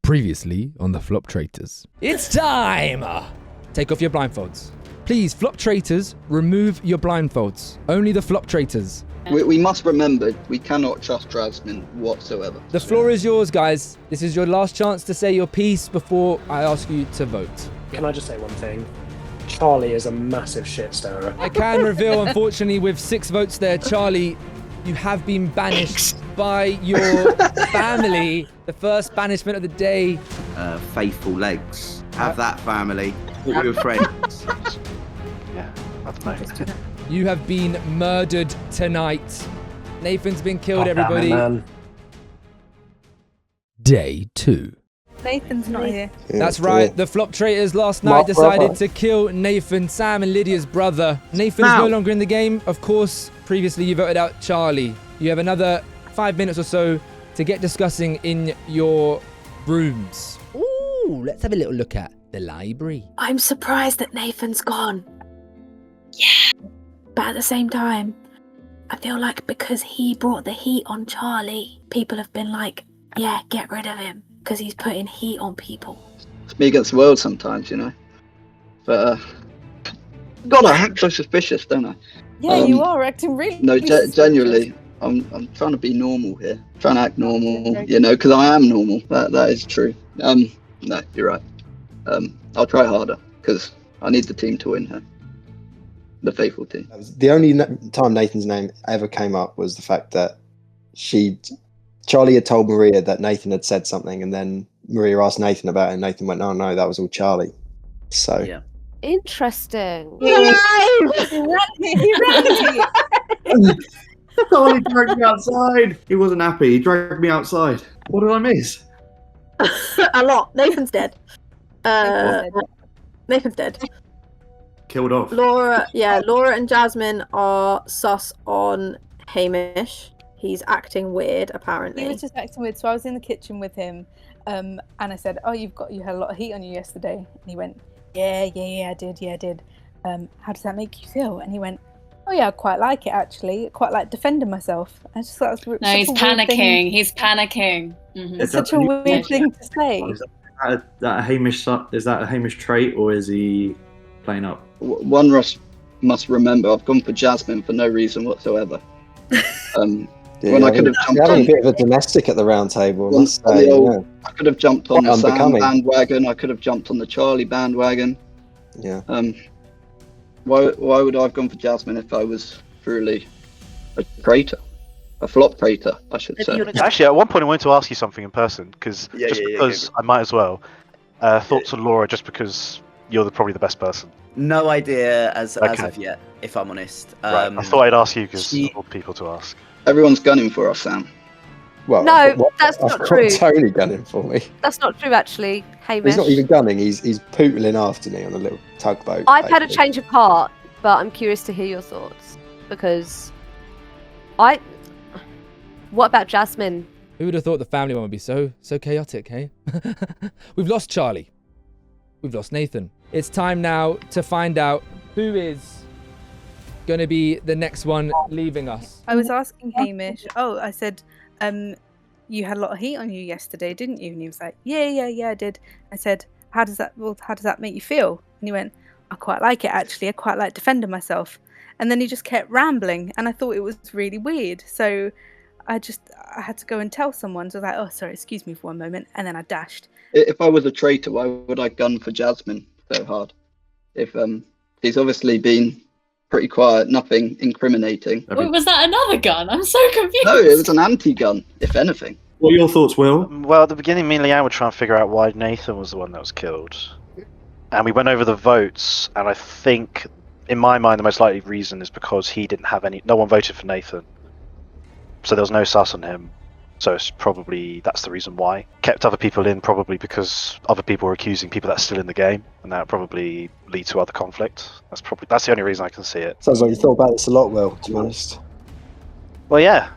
Previously on the Flop Traitors. It's time! Take off your blindfolds. Please, Flop Traitors, remove your blindfolds. Only the Flop Traitors. We must remember, we cannot trust Jasmine whatsoever. The floor is yours, guys. This is your last chance to say your piece before I ask you to vote. Can I just say one thing? Charlie is a massive shit stirrer. I can reveal, unfortunately, with 6 votes there, Charlie, you have been banished by your family. The first banishment of the day. Faithful legs. Have that, family. With your friends. Yeah, that's nice. You have been murdered tonight. Nathan's been killed, everybody. Man. Day 2. Nathan's not here. That's right. The Flop Traitors last night decided to kill Nathan, Sam and Lydia's brother. Nathan's no longer in the game. Of course, previously you voted out Charlie. You have another 5 minutes or so to get discussing in your rooms. Ooh, let's have a little look at the library. I'm surprised that Nathan's gone. Yeah. But at the same time, I feel like because he brought the heat on Charlie, people have been like, yeah, get rid of him. Because he's putting heat on people. It's me against the world sometimes, you know. But, God, I act so suspicious, don't I? Yeah, you are acting really No, suspicious. genuinely, I'm trying to be normal here. Trying to act normal, you know, because I am normal. That is true. No, you're right. I'll try harder, because I need the team to win here. The faithful team. The only time Nathan's name ever came up was the fact that Charlie had told Maria that Nathan had said something, and then Maria asked Nathan about it, and Nathan went, no, that was all Charlie. So Yeah. Interesting. He ran here. Charlie dragged me outside. He wasn't happy. He dragged me outside. What did I miss? A lot. Nathan's dead. Nathan's dead. Killed off. Laura and Jasmine are sus on Hamish. He's acting weird, apparently. He was just acting weird. So I was in the kitchen with him, and I said, "Oh, you had a lot of heat on you yesterday." And he went, "Yeah, I did. How does that make you feel?" And he went, "Oh yeah, I quite like it actually. I quite like defending myself." I just thought it was No, he's panicking. He's panicking. Mm-hmm. It's such a weird thing to say. Is that a Hamish trait, or is he playing up? One must remember, I've gone for Jasmine for no reason whatsoever. When I could have jumped having on a bit of a domestic at the round table. I could have jumped on the Sam unbecoming. bandwagon. I could have jumped on the Charlie bandwagon. Yeah. Why would I have gone for Jasmine if I was truly a traitor, a flop traitor, I should say? Actually, at one point I wanted to ask you something in person, because I might as well. Thoughts on Laura, just because you're probably the best person. No idea as of yet, if I'm honest. Right. I thought I'd ask you because of all people to ask. Everyone's gunning for us, Sam. Well, No, that's not I've got true. Tony gunning for me. That's not true, actually, Hamish. He's not even gunning. He's pootling after me on a little tugboat. I've had a basically. change of heart, but I'm curious to hear your thoughts because what about Jasmine? Who would have thought the family one would be so chaotic, hey? We've lost Charlie. We've lost Nathan. It's time now to find out who is going to be the next one leaving us. I was asking Hamish. Oh, I said, you had a lot of heat on you yesterday, didn't you? And he was like, yeah, I did. I said, how does that make you feel? And he went, I quite like it actually. I quite like defending myself. And then he just kept rambling, and I thought it was really weird. So I had to go and tell someone. So I was like, oh, sorry, excuse me for one moment. And then I dashed. If I was a traitor, why would I gun for Jasmine so hard? If he's obviously been pretty quiet, nothing incriminating. Wait, was that another gun? I'm so confused. No, it was an anti-gun, if anything. What are your thoughts, Will? Well, at the beginning, me and Leanne were trying to figure out why Nathan was the one that was killed. And we went over the votes, and I think, in my mind, the most likely reason is because he didn't have no one voted for Nathan. So there was no sus on him. So it's probably, that's the reason why. Kept other people in, probably because other people were accusing people that are still in the game, and that would probably lead to other conflict. That's the only reason I can see it. Sounds like you thought about this a lot, Will, to be honest. Well, yeah.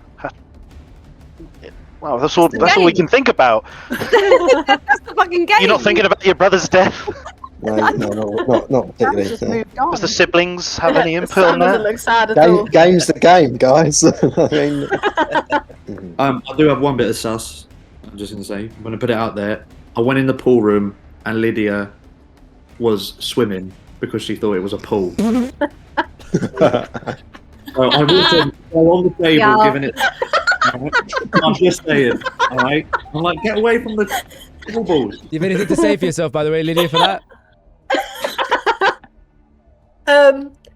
Well, that's all we can think about. That's the fucking game. You're not thinking about your brother's death? No, not particularly. Just No. moved on. Does the siblings have any input Sam on doesn't that? look sad at all. Game's the game, guys. I mean, I do have one bit of sus. I'm just going to say, I'm going to put it out there. I went in the pool room and Lydia was swimming because she thought it was a pool. So I'm also on the table giving it. I'm just saying, all right? I'm like, get away from the balls. Do you have anything to say for yourself, by the way, Lydia, for that?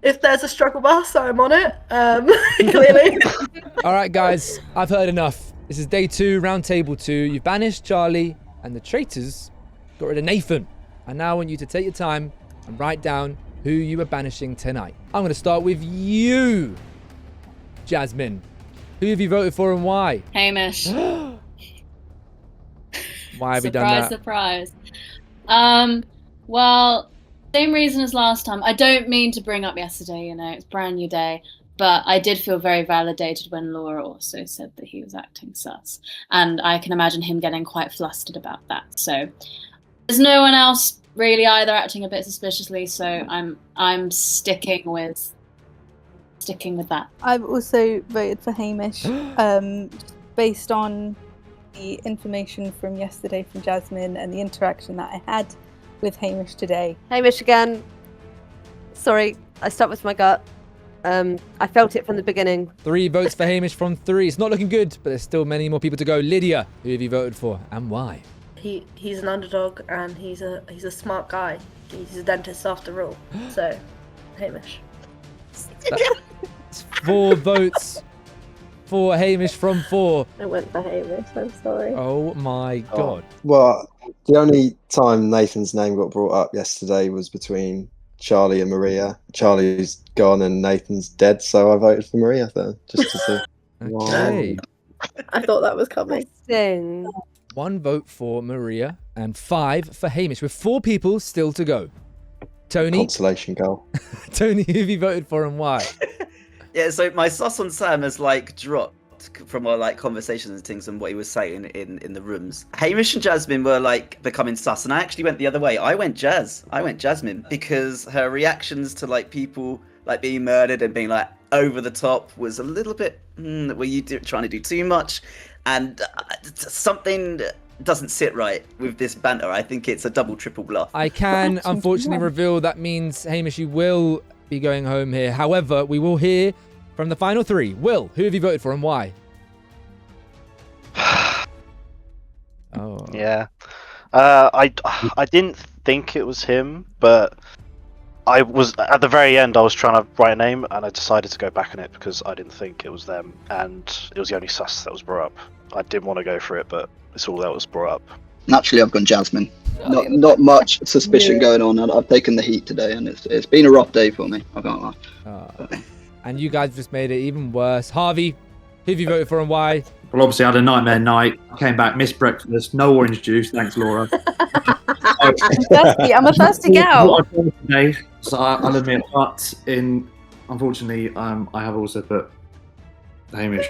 If there's a struggle bus, I'm on it. Clearly. All right, guys, I've heard enough. This is day 2, round table 2. You've banished Charlie, and the traitors got rid of Nathan. And now I want you to take your time and write down who you are banishing tonight. I'm going to start with you, Jasmine. Who have you voted for and why? Hamish. Why have we done that? Surprise, surprise. Well, same reason as last time. I don't mean to bring up yesterday, it's a brand new day, but I did feel very validated when Laura also said that he was acting sus. And I can imagine him getting quite flustered about that. So there's no one else really either acting a bit suspiciously, so I'm sticking with that. I've also voted for Hamish, based on the information from yesterday from Jasmine and the interaction that I had with Hamish today. Hamish again. Sorry, I stuck with my gut. I felt it from the beginning. 3 votes for Hamish from 3. It's not looking good, but there's still many more people to go. Lydia, who have you voted for and why? He's an underdog and he's a smart guy. He's a dentist after all. So, Hamish. That's 4 votes for Hamish from 4. I went for Hamish, I'm sorry. Oh my god. Well, the only time Nathan's name got brought up yesterday was between Charlie and Maria. Charlie's gone and Nathan's dead, so I voted for Maria there, just to see. Okay. I thought that was coming. 1 vote for Maria and 5 for Hamish, with 4 people still to go. Tony? Consolation goal. Tony, who have you voted for and why? Yeah, so my sus on Sam has dropped from our conversations and things and what he was saying in the rooms. Hamish and Jasmine were becoming sus, and I actually went the other way. I went Jasmine, because her reactions to people being murdered and being over the top was a little bit were you trying to do too much, and something doesn't sit right with this banter. I think it's a double triple bluff. I can unfortunately reveal that means Hamish, you will be going home here. However, we will hear from the final 3. Will, who have you voted for and why? Yeah. I didn't think it was him, but I was at the very end. I was trying to write a name, and I decided to go back on it because I didn't think it was them, and it was the only sus that was brought up. I didn't want to go for it, but it's all that was brought up. Naturally, I've gone Jasmine. Not much suspicion going on. I've taken the heat today, and it's been a rough day for me. I can't lie. And you guys just made it even worse. Harvey, who have you voted for and why? Well, obviously I had a nightmare night. I came back, missed breakfast, no orange juice. Thanks, Laura. I'm a thirsty gal. Today, so I'll admit, but unfortunately, I have also put Hamish.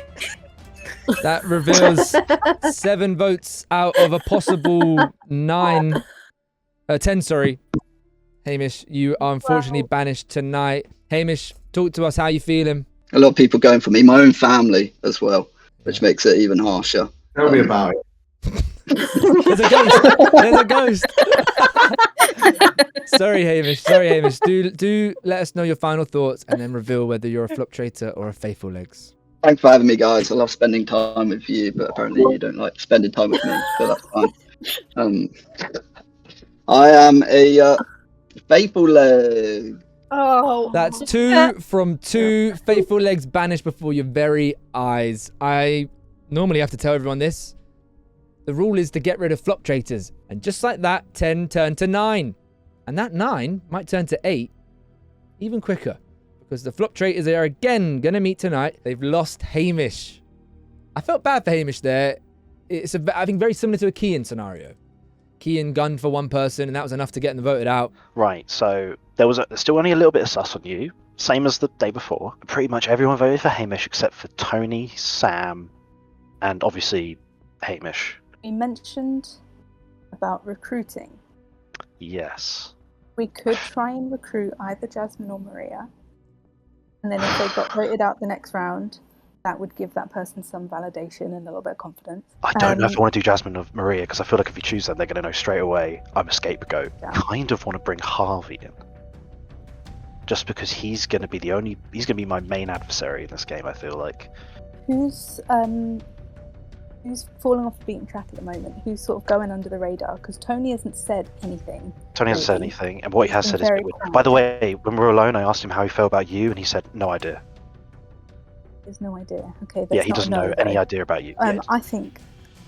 That reveals 7 votes out of a possible 10, sorry. Hamish, you are unfortunately banished tonight. Hamish, talk to us how you feeling. A lot of people going for me, my own family as well, which makes it even harsher. Tell me about it. There's a ghost. Sorry, Hamish. Do let us know your final thoughts and then reveal whether you're a flop traitor or a faithful legs. Thanks for having me, guys. I love spending time with you, but apparently you don't like spending time with me, so that's fine. I am a faithful leg. Oh, that's 2 from 2 faithful legs banished before your very eyes. I normally have to tell everyone this. The rule is to get rid of flop traitors, and just like that, 10 turned to 9, and that 9 might turn to 8 even quicker. Because the flop traitors are again going to meet tonight. They've lost Hamish. I felt bad for Hamish there. It's, I think, very similar to a Kian scenario. Kian gunned for one person, and that was enough to get them voted out. Right, so there's still only a little bit of sus on you. Same as the day before. Pretty much everyone voted for Hamish except for Tony, Sam, and obviously Hamish. We mentioned about recruiting. Yes. We could try and recruit either Jasmine or Maria. And then if they got voted out the next round, that would give that person some validation and a little bit of confidence. I don't know if I want to do Jasmine or Maria, because I feel like if you choose them, they're going to know straight away I'm a scapegoat. Yeah. Kind of want to bring Harvey in. Just because he's going to be my main adversary in this game, I feel like. Who's falling off the beaten track at the moment? Who's sort of going under the radar? Because Tony hasn't said anything. Tony hasn't said anything, and what he has said is... By the way, when we were alone, I asked him how he felt about you, and he said, no idea. There's no idea. Okay, yeah, he doesn't know any idea about you. I think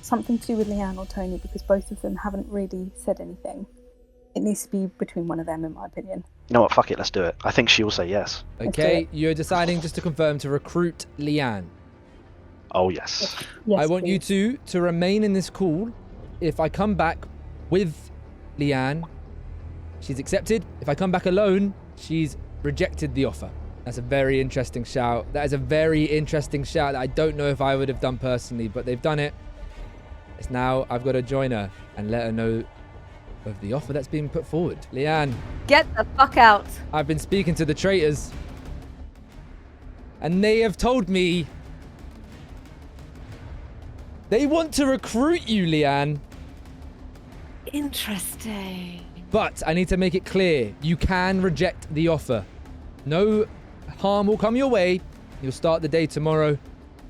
something to do with Leanne or Tony, because both of them haven't really said anything. It needs to be between one of them, in my opinion. You know what? Fuck it. Let's do it. I think she will say yes. Okay, you're deciding, just to confirm, to recruit Leanne. Oh, yes. Yes, I want you to remain in this call. If I come back with Leanne, she's accepted. If I come back alone, she's rejected the offer. That's a very interesting shout. That is a very interesting shout that I don't know if I would have done personally, but they've done it. It's now I've got to join her and let her know of the offer that's being put forward. Leanne. Get the fuck out. I've been speaking to the traitors, and they have told me they want to recruit you, Leanne. Interesting. But I need to make it clear, you can reject the offer. No harm will come your way. You'll start the day tomorrow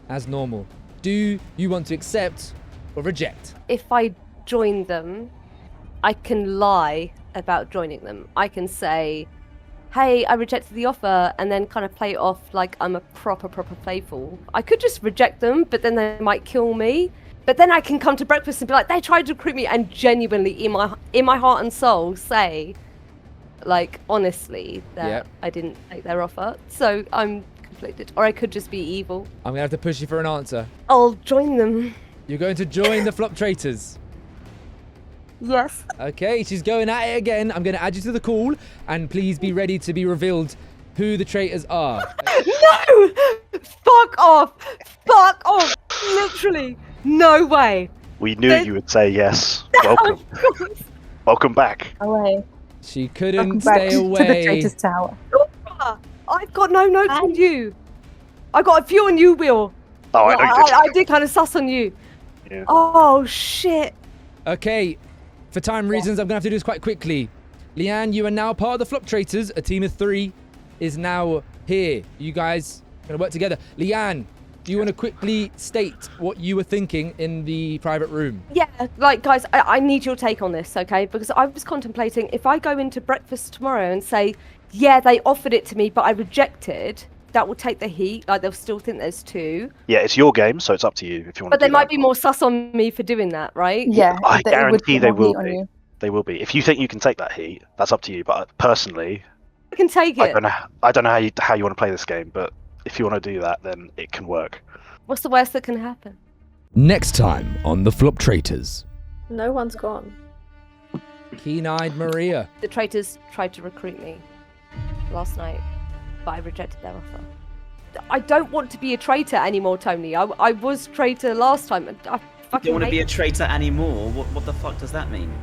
as normal. Do you want to accept or reject? If I join them, I can lie about joining them. I can say, hey, I rejected the offer, and then kind of play it off like I'm a proper playful. I could just reject them, but then they might kill me. But then I can come to breakfast and be like, they tried to recruit me, and genuinely in my heart and soul say, like, honestly, that I didn't take their offer. So I'm conflicted. Or I could just be evil. I'm going to have to push you for an answer. I'll join them. You're going to join the Flop Traitors? Yes. Okay, she's going at it again. I'm going to add you to the call, and please be ready to be revealed who the traitors are. No! Fuck off! Fuck off! Literally. No way. We knew you would say yes. Welcome. Welcome back. Away. She couldn't stay away. To the Traitors Tower. I've got no notes on you. I got a few on you, Will. Oh, I did kind of sus on you. Yeah. Oh, shit. Okay, for time reasons, I'm going to have to do this quite quickly. Leanne, you are now part of the Flop Traitors. A team of 3 is now here. You guys are going to work together. Leanne, do you want to quickly state what you were thinking in the private room? Yeah, like, guys, I need your take on this, okay? Because I was contemplating, if I go into breakfast tomorrow and say, yeah, they offered it to me, but I rejected, that will take the heat. Like, they'll still think there's 2. Yeah, it's your game, so it's up to you if you want But to do they might be more sus on me for doing that, right? Yeah. I guarantee they will be. They will be. If you think you can take that heat, that's up to you. But personally, I can take it. I don't know how you want to play this game, but if you want to do that, then it can work. What's the worst that can happen? Next time on the Flop Traitors. No one's gone. Keen-eyed Maria. The traitors tried to recruit me last night, but I rejected their offer. I don't want to be a traitor anymore, Tony. I was traitor last time. And I fucking You don't want to be a traitor anymore? What the fuck does that mean?